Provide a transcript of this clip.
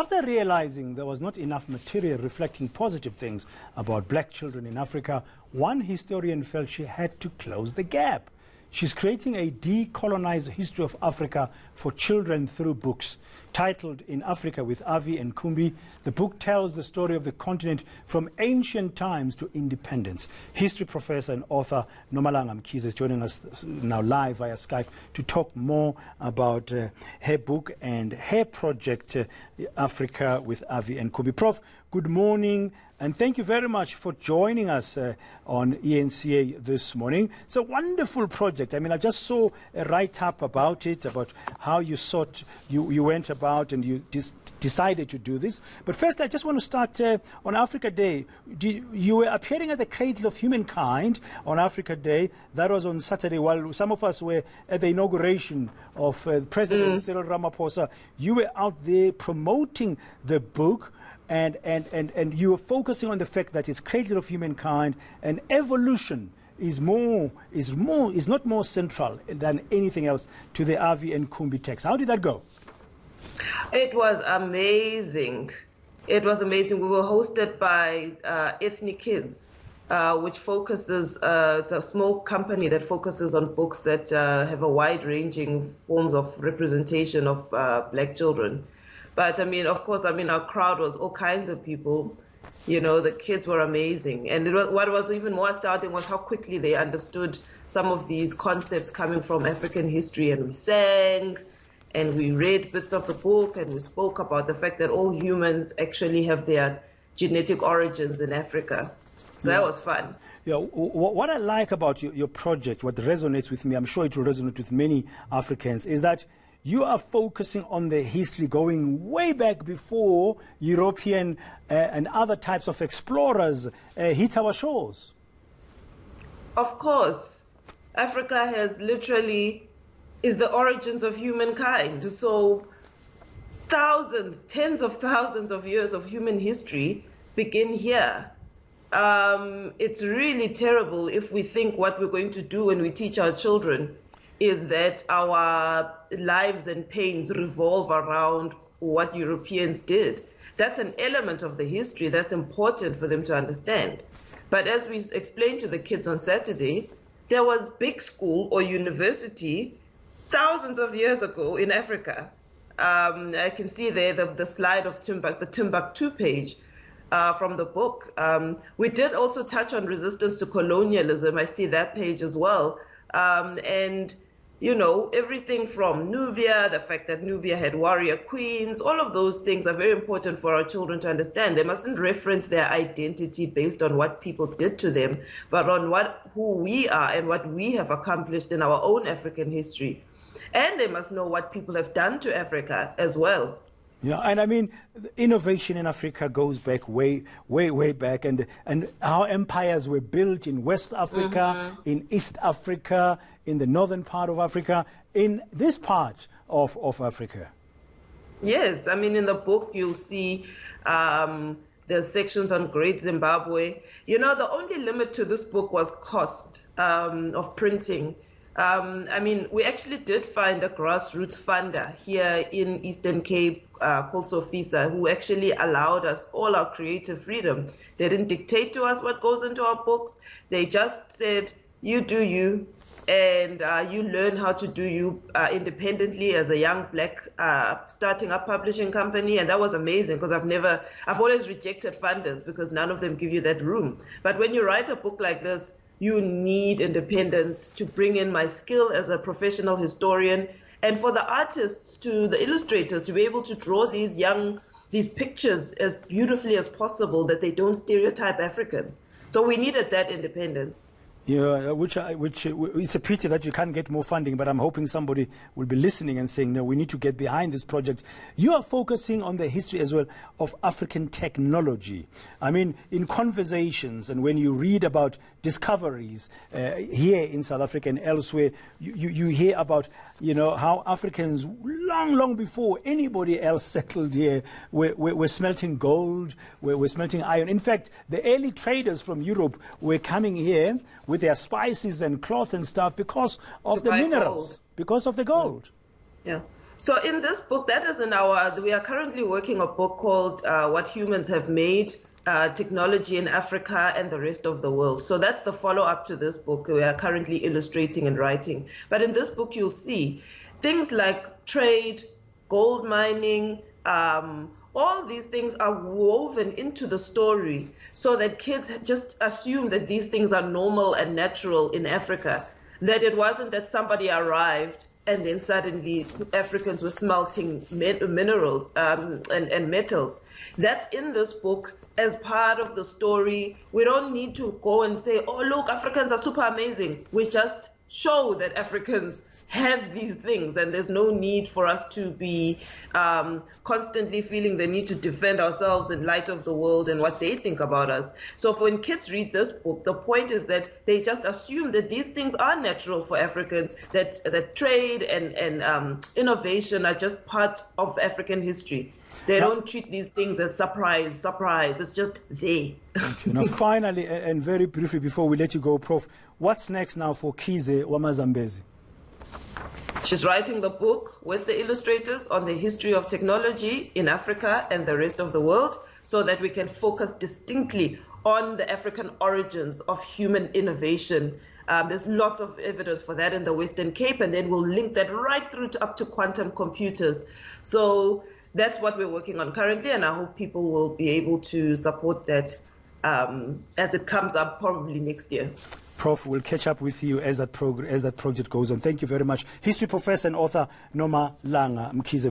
After realizing there was not enough material reflecting positive things about black children in Africa, one historian felt she had to close the gap. She's creating a decolonized history of Africa for children through books. Titled In Africa with Avi and Kumbi, the book tells the story of the continent from ancient times to independence. History professor and author Nomalanga Mkhize is joining us now live via Skype to talk more about her book and her project, Africa with Avi and Kumbi. Prof, good morning. And thank you very much for joining us on ENCA this morning. It's a wonderful project. I mean, I just saw a write-up about it, about how you went about and you decided to do this. But first, I just want to start on Africa Day. You were appearing at the Cradle of Humankind on Africa Day. That was on Saturday, while some of us were at the inauguration of President Cyril Ramaphosa. You were out there promoting the book. And you are focusing on the fact that it's Cradle of Humankind and evolution is not more central than anything else to the Avi and Kumbi text. How did that go? It was amazing. It was amazing. We were hosted by Ethnic Kids, which focuses, it's a small company that focuses on books that have a wide-ranging forms of representation of black children. But, I mean, of course, I mean, our crowd was all kinds of people. You know, the kids were amazing. And what was even more astounding was how quickly they understood some of these concepts coming from African history. And we sang, and we read bits of the book, and we spoke about the fact that all humans actually have their genetic origins in Africa. So that was fun. Yeah, what I like about your project, what resonates with me, I'm sure it will resonate with many Africans, is that you are focusing on the history going way back before European and other types of explorers hit our shores. Of course. Africa has literally is the origins of humankind. So thousands, tens of thousands of years of human history begin here. It's really terrible if we think what we're going to do when we teach our children is that our lives and pains revolve around what Europeans did. That's an element of the history that's important for them to understand. But as we explained to the kids on Saturday, there was big school or university thousands of years ago in Africa. I can see there the slide of the Timbuktu page from the book. We did also touch on resistance to colonialism. I see that page as well. And you know, everything from Nubia, the fact that Nubia had warrior queens, all of those things are very important for our children to understand. They mustn't reference their identity based on what people did to them, but on who we are and what we have accomplished in our own African history. And they must know what people have done to Africa as well. Yeah, and I mean, innovation in Africa goes back way back, and how empires were built in West Africa, in East Africa, in the northern part of Africa, in this part of Africa. Yes, I mean, in the book you'll see there's sections on Great Zimbabwe. You know, the only limit to this book was cost of printing. I mean, we actually did find a grassroots funder here in Eastern Cape called Sofisa, who actually allowed us all our creative freedom. They didn't dictate to us what goes into our books. They just said, you do you, and you learn how to do you independently as a young black starting up publishing company. And that was amazing because I've always rejected funders because none of them give you that room. But when you write a book like this, you need independence to bring in my skill as a professional historian, and for the artists, the illustrators, to be able to draw these pictures as beautifully as possible, that they don't stereotype Africans. So we needed that independence. Yeah, which it's a pity that you can't get more funding, but I'm hoping somebody will be listening and saying, no, we need to get behind this project. You are focusing on the history as well of African technology. I mean, in conversations and when you read about discoveries here in South Africa and elsewhere, you hear about, you know, how Africans long before anybody else settled here were smelting gold, were smelting iron. In fact, the early traders from Europe were coming here with their spices and cloth and stuff because of the minerals, because of the gold. Yeah. So in this book, we are currently working a book called What Humans Have Made, Technology in Africa and the Rest of the World. So that's the follow-up to this book we are currently illustrating and writing. But in this book, you'll see things like trade, gold mining, all these things are woven into the story so that kids just assume that these things are normal and natural in Africa, that it wasn't that somebody arrived and then suddenly Africans were smelting minerals and metals. That's in this book as part of the story. We don't need to go and say, oh, look, Africans are super amazing. We just show that Africans have these things, and there's no need for us to be constantly feeling the need to defend ourselves in light of the world and what they think about us. So when kids read this book, the point is that they just assume that these things are natural for Africans, that trade and innovation are just part of African history. They don't treat these things as surprise. It's just they. Thank you. Now, finally, and very briefly before we let you go, Prof, what's next now for Mkhize Wamazambezi? She's writing the book with the illustrators on the history of technology in Africa and the rest of the world so that we can focus distinctly on the African origins of human innovation. There's lots of evidence for that in the Western Cape, and then we'll link that right through up to quantum computers. So that's what we're working on currently, and I hope people will be able to support that as it comes up probably next year. Prof, we'll catch up with you as that project goes on. Thank you very much. History professor and author Nomalanga Mkhize.